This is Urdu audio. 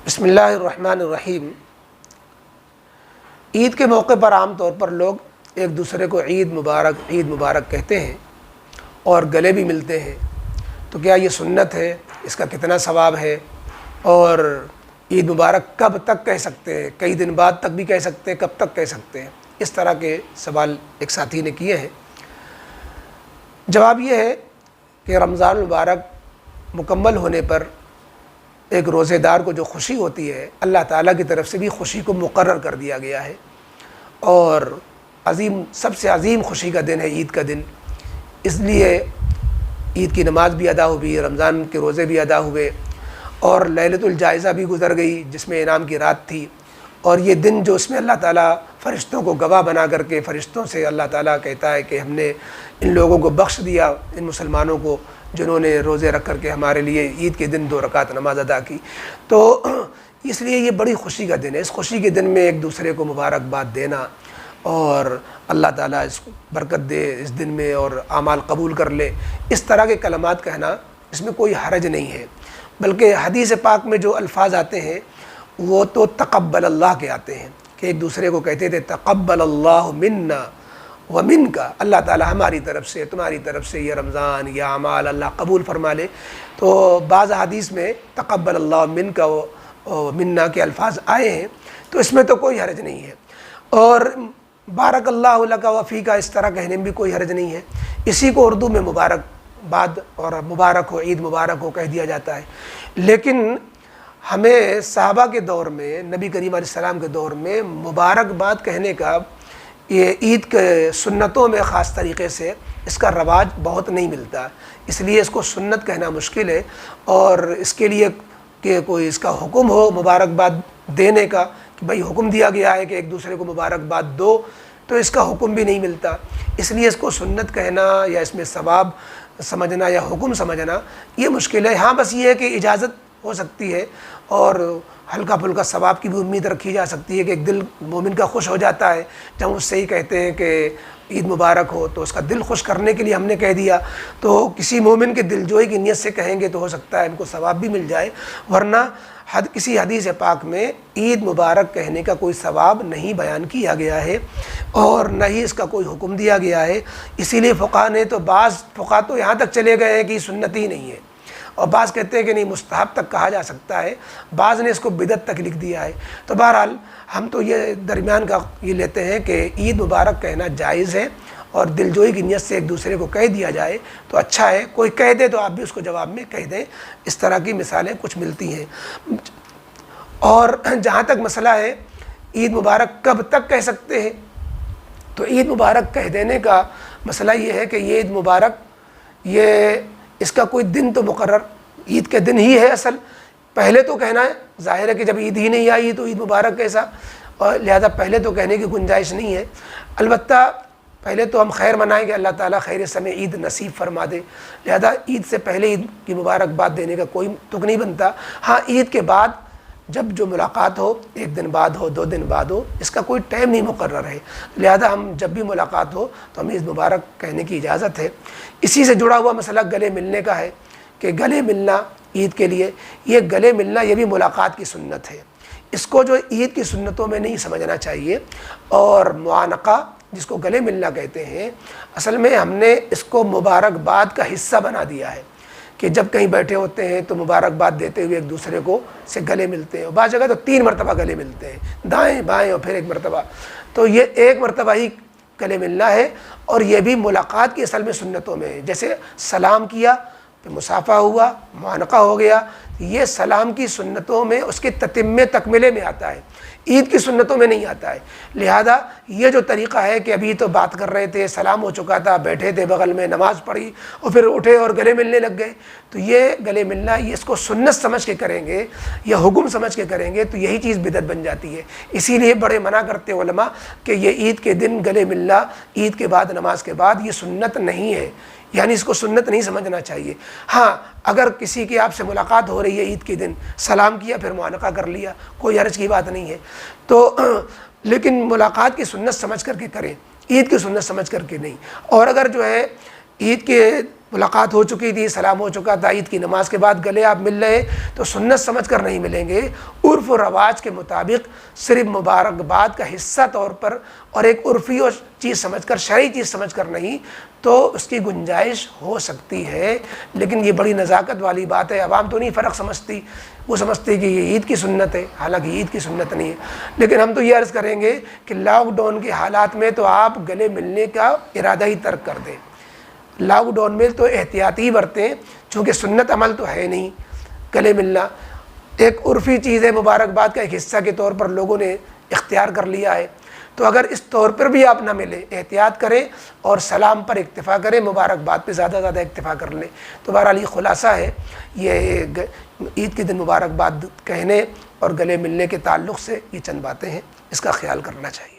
بسم اللہ الرحمن الرحیم۔ عید کے موقع پر عام طور پر لوگ ایک دوسرے کو عید مبارک کہتے ہیں اور گلے بھی ملتے ہیں۔ تو کیا یہ سنت ہے؟ اس کا کتنا ثواب ہے؟ اور عید مبارک کب تک کہہ سکتے ہیں؟ کئی دن بعد تک بھی کہہ سکتے ہیں؟ کب تک کہہ سکتے ہیں؟ اس طرح کے سوال ایک ساتھی نے کیے ہیں۔ جواب یہ ہے کہ رمضان المبارک مکمل ہونے پر ایک روزے دار کو جو خوشی ہوتی ہے، اللہ تعالیٰ کی طرف سے بھی خوشی کو مقرر کر دیا گیا ہے، اور سب سے عظیم خوشی کا دن ہے عید کا دن۔ اس لیے عید کی نماز بھی ادا ہوئی، رمضان کے روزے بھی ادا ہوئے، اور لیلۃ الجائزہ بھی گزر گئی جس میں انعام کی رات تھی، اور یہ دن جو اس میں اللہ تعالیٰ فرشتوں کو گواہ بنا کر کے فرشتوں سے اللہ تعالیٰ کہتا ہے کہ ہم نے ان لوگوں کو بخش دیا، ان مسلمانوں کو جنہوں نے روزے رکھ کر کے ہمارے لیے عید کے دن 2 رکعت نماز ادا کی۔ تو اس لیے یہ بڑی خوشی کا دن ہے۔ اس خوشی کے دن میں ایک دوسرے کو مبارکباد دینا اور اللہ تعالیٰ اس کو برکت دے اس دن میں اور اعمال قبول کر لے، اس طرح کے کلمات کہنا اس میں کوئی حرج نہیں ہے۔ بلکہ حدیث پاک میں جو الفاظ آتے ہیں وہ تو تقبل اللہ کے آتے ہیں کہ ایک دوسرے کو کہتے تھے تقبل اللہ منا ومنک، اللہ تعالیٰ ہماری طرف سے تمہاری طرف سے یہ رمضان یہ اعمال اللہ قبول فرما لے۔ تو بعض حدیث میں تقبل اللہ منک و منا کے الفاظ آئے ہیں، تو اس میں تو کوئی حرج نہیں ہے۔ اور بارک اللہ لک و فیک اس طرح کہنے میں بھی کوئی حرج نہیں ہے۔ اسی کو اردو میں مبارکباد اور مبارک ہو، عید مبارک ہو کہہ دیا جاتا ہے۔ لیکن ہمیں صحابہ کے دور میں، نبی کریم علیہ السلام کے دور میں مبارکباد کہنے کا یہ عید کے سنتوں میں خاص طریقے سے اس کا رواج بہت نہیں ملتا، اس لیے اس کو سنت کہنا مشکل ہے۔ اور اس کے لیے کہ کوئی اس کا حکم ہو مبارکباد دینے کا کہ بھائی حکم دیا گیا ہے کہ ایک دوسرے کو مبارکباد دو، تو اس کا حکم بھی نہیں ملتا، اس لیے اس کو سنت کہنا یا اس میں ثواب سمجھنا یا حکم سمجھنا یہ مشکل ہے۔ ہاں بس یہ ہے کہ اجازت ہو سکتی ہے اور ہلکا پھلکا ثواب کی بھی امید رکھی جا سکتی ہے کہ ایک دل مومن کا خوش ہو جاتا ہے جب اس سے ہی کہتے ہیں کہ عید مبارک ہو، تو اس کا دل خوش کرنے کے لیے ہم نے کہہ دیا، تو کسی مومن کے دل جوئی کی نیت سے کہیں گے تو ہو سکتا ہے ان کو ثواب بھی مل جائے، ورنہ کسی حدیث پاک میں عید مبارک کہنے کا کوئی ثواب نہیں بیان کیا گیا ہے اور نہ ہی اس کا کوئی حکم دیا گیا ہے۔ اسی لیے فقہا نے تو بعض فقہا تو یہاں تک چلے گئے ہیں کہ یہ سنت ہی نہیں ہے، اور بعض کہتے ہیں کہ نہیں مستحب تک کہا جا سکتا ہے، بعض نے اس کو بدعت تک لکھ دیا ہے۔ تو بہرحال ہم تو یہ درمیان کا یہ لیتے ہیں کہ عید مبارک کہنا جائز ہے، اور دل جوئی کی نیت سے ایک دوسرے کو کہہ دیا جائے تو اچھا ہے۔ کوئی کہہ دے تو آپ بھی اس کو جواب میں کہہ دیں، اس طرح کی مثالیں کچھ ملتی ہیں۔ اور جہاں تک مسئلہ ہے عید مبارک کب تک کہہ سکتے ہیں، تو عید مبارک کہہ دینے کا مسئلہ یہ ہے کہ یہ عید مبارک اس کا کوئی دن تو مقرر عید کے دن ہی ہے اصل، پہلے تو کہنا ہے، ظاہر ہے کہ جب عید ہی نہیں آئی تو عید مبارک کیسا، اور لہذا پہلے تو کہنے کی گنجائش نہیں ہے۔ البتہ پہلے تو ہم خیر منائیں کہ اللہ تعالیٰ خیر سمے عید نصیب فرما دے، لہذا عید سے پہلے عید کی مبارکباد دینے کا کوئی تک نہیں بنتا۔ ہاں عید کے بعد جب جو ملاقات ہو، 1 دن بعد ہو 2 دن بعد ہو، اس کا کوئی ٹائم نہیں مقرر ہے، لہذا ہم جب بھی ملاقات ہو تو ہمیں عید مبارک کہنے کی اجازت ہے۔ اسی سے جڑا ہوا مسئلہ گلے ملنے کا ہے کہ گلے ملنا عید کے لیے، یہ گلے ملنا یہ بھی ملاقات کی سنت ہے، اس کو جو عید کی سنتوں میں نہیں سمجھنا چاہیے۔ اور معانقہ جس کو گلے ملنا کہتے ہیں، اصل میں ہم نے اس کو مبارکباد کا حصہ بنا دیا ہے کہ جب کہیں بیٹھے ہوتے ہیں تو مبارکباد دیتے ہوئے ایک دوسرے کو سے گلے ملتے ہیں، اور بعض جگہ تو 3 مرتبہ گلے ملتے ہیں، دائیں بائیں اور پھر 1 مرتبہ، تو یہ 1 مرتبہ ہی گلے ملنا ہے، اور یہ بھی ملاقات کی اصل میں سنتوں میں ہے۔ جیسے سلام کیا پھر مصافحہ ہوا، معانقہ ہو گیا، یہ سلام کی سنتوں میں اس کے تتمے تکملے میں آتا ہے، عید کی سنتوں میں نہیں آتا ہے۔ لہذا یہ جو طریقہ ہے کہ ابھی تو بات کر رہے تھے، سلام ہو چکا تھا، بیٹھے تھے بغل میں، نماز پڑھی اور پھر اٹھے اور گلے ملنے لگ گئے، تو یہ گلے ملنا یہ اس کو سنت سمجھ کے کریں گے یا حکم سمجھ کے کریں گے تو یہی چیز بدعت بن جاتی ہے۔ اسی لیے بڑے منع کرتے علماء کہ یہ عید کے دن گلے ملنا عید کے بعد نماز کے بعد یہ سنت نہیں ہے، یعنی اس کو سنت نہیں سمجھنا چاہیے۔ ہاں اگر کسی کی آپ سے ملاقات ہو رہی ہے عید کے دن، سلام کیا پھر معانقہ کر لیا، کوئی حرج کی بات نہیں ہے، تو لیکن ملاقات کی سنت سمجھ کر کے کریں، عید کی سنت سمجھ کر کے نہیں۔ اور اگر جو ہے عید کے ملاقات ہو چکی تھی، سلام ہو چکا تھا، عید کی نماز کے بعد گلے آپ مل رہے تو سنت سمجھ کر نہیں ملیں گے، عرف و رواج کے مطابق صرف مبارکباد کا حصہ طور پر اور ایک عرفی اور چیز سمجھ کر، شرعی چیز سمجھ کر نہیں، تو اس کی گنجائش ہو سکتی ہے۔ لیکن یہ بڑی نزاکت والی بات ہے، عوام تو نہیں فرق سمجھتی، وہ سمجھتی کہ یہ عید کی سنت ہے، حالانکہ عید کی سنت نہیں ہے۔ لیکن ہم تو یہ عرض کریں گے کہ لاک ڈاؤن کے حالات میں تو آپ گلے ملنے کا ارادہ ہی ترک کر دیں۔ لاک ڈاؤن میں تو احتیاطی برتیں، چونکہ سنت عمل تو ہے نہیں گلے ملنا، ایک عرفی چیز ہے، مبارکباد کا ایک حصہ کے طور پر لوگوں نے اختیار کر لیا ہے۔ تو اگر اس طور پر بھی آپ نہ ملیں، احتیاط کریں اور سلام پر اکتفا کریں، مبارکباد پہ زیادہ زیادہ اکتفا کر لیں۔ تو بہرحال یہ خلاصہ ہے، یہ عید کے دن مبارکباد کہنے اور گلے ملنے کے تعلق سے یہ چند باتیں ہیں، اس کا خیال کرنا چاہیے۔